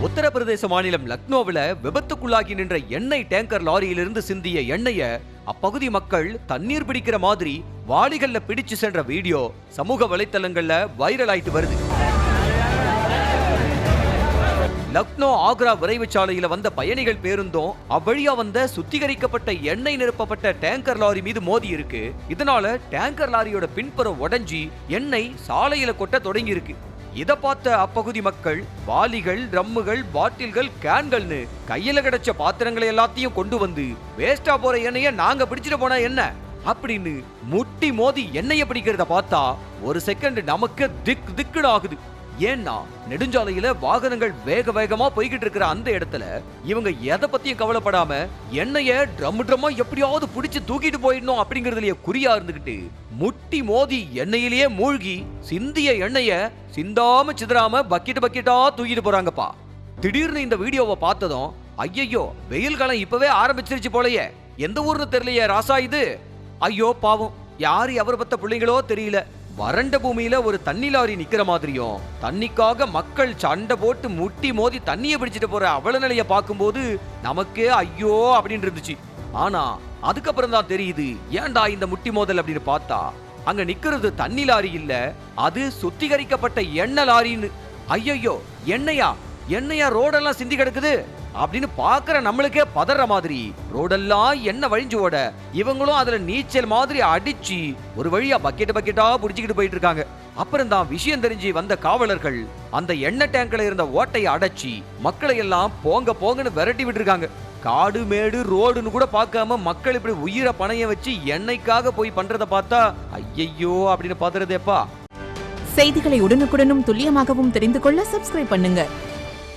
உத்தரப்பிரதேச மாநிலம் லக்னோவில் விபத்துக்குள்ளாகி நின்ற எண்ணெய் டேங்கர் லாரியிலிருந்து சிந்திய எண்ணெயை அப்பகுதி மக்கள் தண்ணீர் பிடிக்கிற மாதிரி வாளிகள்ல பிடிச்சு சென்ற வீடியோ சமூக வலைத்தளங்கள்ல வைரல் ஆயிட்டு வருது. லக்னோ ஆக்ரா விரைவு சாலையில வந்த பயணிகள் பேருந்தும் அவ்வழியா வந்த சுத்திகரிக்கப்பட்ட எண்ணெய் நிரப்பப்பட்ட டேங்கர் லாரி மீது மோதி இருக்கு. இதனால டேங்கர் லாரியோட பின்புறம் உடைஞ்சி எண்ணெய் சாலையில கொட்ட தொடங்கி இருக்கு. இத பார்த்த அப்பகுதி மக்கள் வாளிகள், ட்ரம்முகள், பாட்டில்கள், கேன்கள்னு கையில கிடைச்ச பாத்திரங்களை எல்லாத்தையும் கொண்டு வந்து வேஸ்டா போற எண்ணெய நாங்க பிடிச்சிட்டு போனா என்ன அப்படின்னு முட்டி மோதி எண்ணெய பிடிக்கிறத பார்த்தா ஒரு செகண்ட் நமக்கு திக்குன்னு ஆகுது. ஏன்னா நெடுஞ்சாலையில வாகனங்கள் வேக வேகமா போய்கிட்டு இருக்கிற அந்த இடத்துல இவங்க எதை பத்தியும் கவலைப்படாம எண்ணெய ட்ரம்மா எப்படியாவது பிடிச்சு தூக்கிட்டு போயிடணும் அப்படிங்கறதுலயே குறியா இருந்துகிட்டு முட்டி மோதி எண்ணெயிலேயே மூழ்கி சிந்திய எண்ணெய சிந்தாம சிதறாம பக்கெட்டா தூக்கிட்டு போறாங்கப்பா. திடீர்னு இந்த வீடியோவை பார்த்ததும் ஐயோ வெயில் காலம் இப்பவே ஆரம்பிச்சிருச்சு போலயே, எந்த ஊர்னு தெரியலையே ராசா இது, ஐயோ பாவம் யாரு அவரை பத்த பிள்ளைங்களோ தெரியல, வறண்ட பூமியில ஒரு தண்ணி லாரி நிக்கிற மாதிரியும் தண்ணிக்காக மக்கள் சண்டை போட்டு முட்டி மோதி தண்ணியை பிடிச்சிட்டு போற அவல நிலைய பார்க்கும்போது நமக்கே ஐயோ அப்படின்னு இருந்துச்சு. ஆனா அதுக்கப்புறம் தான் தெரியுது ஏன்டா இந்த முட்டி மோதல் அப்படின்னு பார்த்தா அங்க நிக்கிறது தண்ணி லாரி இல்ல, அது சுத்திகரிக்கப்பட்ட எண்ணெய் லாரின்னு. ஐயோ எண்ணெயா ரோடெல்லாம் சிந்தி கிடக்குது அப்படின்னு பாக்குற நம்மளுக்கே பதற மாதிரி ரோடெல்லாம் எண்ணெய் வழிஞ்சு ஓட இவங்களும் அதுல நீச்சல் மாதிரி அடிச்சு ஒரு வழியா பக்கெட்டா புடிச்சுக்கிட்டு போயிட்டு இருக்காங்க. அப்புறம் தான் விஷயம் தெரிஞ்சு வந்த காவலர்கள் அந்த எண்ணெய் டேங்க்ல இருந்த ஓட்டையை அடைச்சி மக்களை எல்லாம் போங்கன்னு விரட்டி விட்டு இருக்காங்க. காடு மேடு ரோடுன்னு கூட பார்க்காம மக்கள் இப்படி உயிரை பணைய வச்சு எண்ணெய்க்காக போய் பண்றத பார்த்தா ஐயையோ அப்படின்னு பாத்துறதேப்பா. செய்திகளை உடனுக்குடனும் துல்லியமாகவும் தெரிந்து கொள்ள சப்ஸ்கிரைப் பண்ணுங்க.